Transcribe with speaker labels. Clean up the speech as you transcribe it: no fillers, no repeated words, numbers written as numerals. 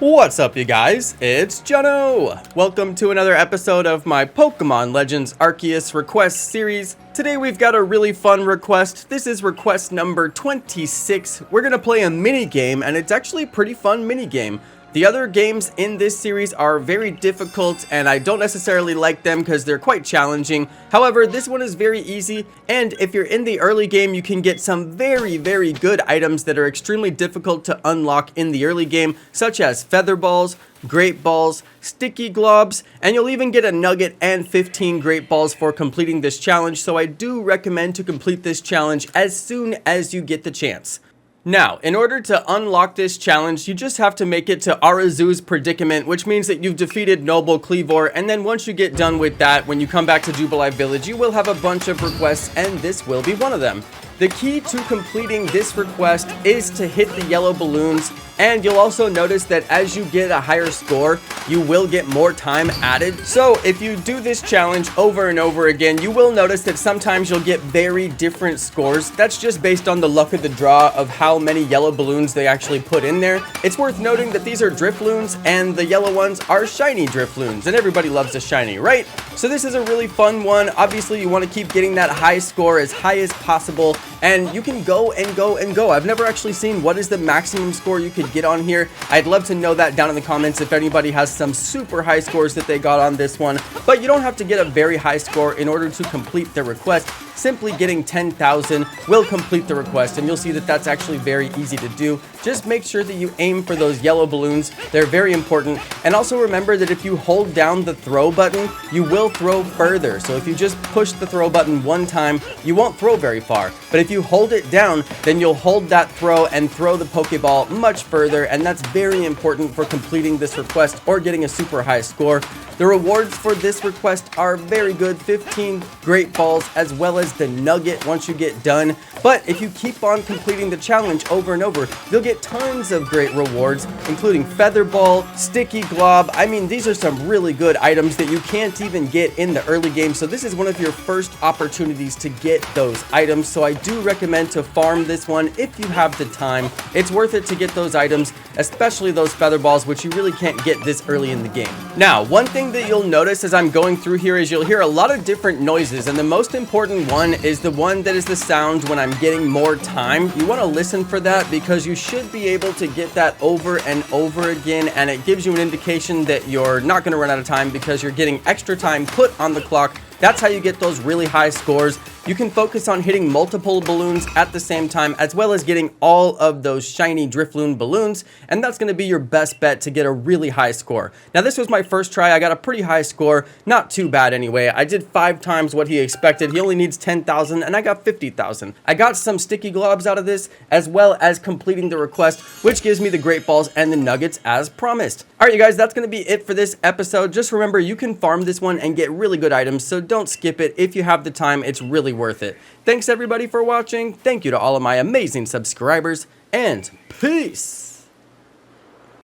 Speaker 1: What's up, you guys? It's Jono! Welcome to another episode of my Pokemon Legends Arceus request series. Today we've got a really fun request. This is request number 26. We're gonna play a mini game, and it's actually a pretty fun mini game. The other games in this series are very difficult, and I don't necessarily like them because they're quite challenging. However, this one is very easy, and if you're in the early game, you can get some very good items that are extremely difficult to unlock in the early game, such as Feather Balls, Great Balls, Sticky Globs, and you'll even get a Nugget and 15 Great Balls for completing this challenge, so I do recommend to complete this challenge as soon as you get the chance. Now, in order to unlock this challenge, you just have to make it to Arezu's Predicament, which means that you've defeated Noble Cleavor, and then once you get done with that, when you come back to Jubilife Village, you will have a bunch of requests, and this will be one of them. The key to completing this request is to hit the yellow balloons, and you'll also notice that as you get a higher score, you will get more time added. So if you do this challenge over and over again, you will notice that sometimes you'll get very different scores. That's just based on the luck of the draw of how many yellow balloons they actually put in there. It's worth noting that these are Drifloons, and the yellow ones are shiny Drifloons, and everybody loves a shiny, right? So this is a really fun one. Obviously, you want to keep getting that high score as high as possible, and you can go and go and go. I've never actually seen what is the maximum score you could get on here. I'd love to know that down in the comments if anybody has some super high scores that they got on this one. But you don't have to get a very high score in order to complete the request. Simply getting 10,000 will complete the request, and you'll see that that's actually very easy to do. Just make sure that you aim for those yellow balloons. They're very important. And also remember that if you hold down the throw button, you will throw further. So if you just push the throw button one time, you won't throw very far. But if you hold it down, then you'll hold that throw and throw the Pokeball much further, and that's very important for completing this request or getting a super high score. The rewards for this request are very good, 15 Great Balls as well as the Nugget once you get done. But if you keep on completing the challenge over and over, you'll get tons of great rewards, including Feather Ball, Sticky Glob. I mean, these are some really good items that you can't even get in the early game, so this is one of your first opportunities to get those items. So I do recommend to farm this one if you have the time. It's worth it to get those items, especially those Feather Balls, which you really can't get this early in the game. Now, one thing that you'll notice as I'm going through here is you'll hear a lot of different noises, and the most important one is the one that is the sound when I'm getting more time. You want to listen for that because you should be able to get that over and over again, and it gives you an indication that you're not going to run out of time because you're getting extra time put on the clock. That's how you get those really high scores. You can focus on hitting multiple balloons at the same time, as well as getting all of those shiny Drifloon balloons, and that's going to be your best bet to get a really high score. Now, this was my first try. I got a pretty high score. Not too bad anyway. I did 5 times what he expected. He only needs 10,000, and I got 50,000. I got some Sticky Globs out of this, as well as completing the request, which gives me the Great Balls and the Nuggets as promised. Alright, you guys, that's going to be it for this episode. Just remember, you can farm this one and get really good items, so don't skip it. If you have the time, it's really worth it. Thanks everybody for watching. Thank you to all of my amazing subscribers, and peace!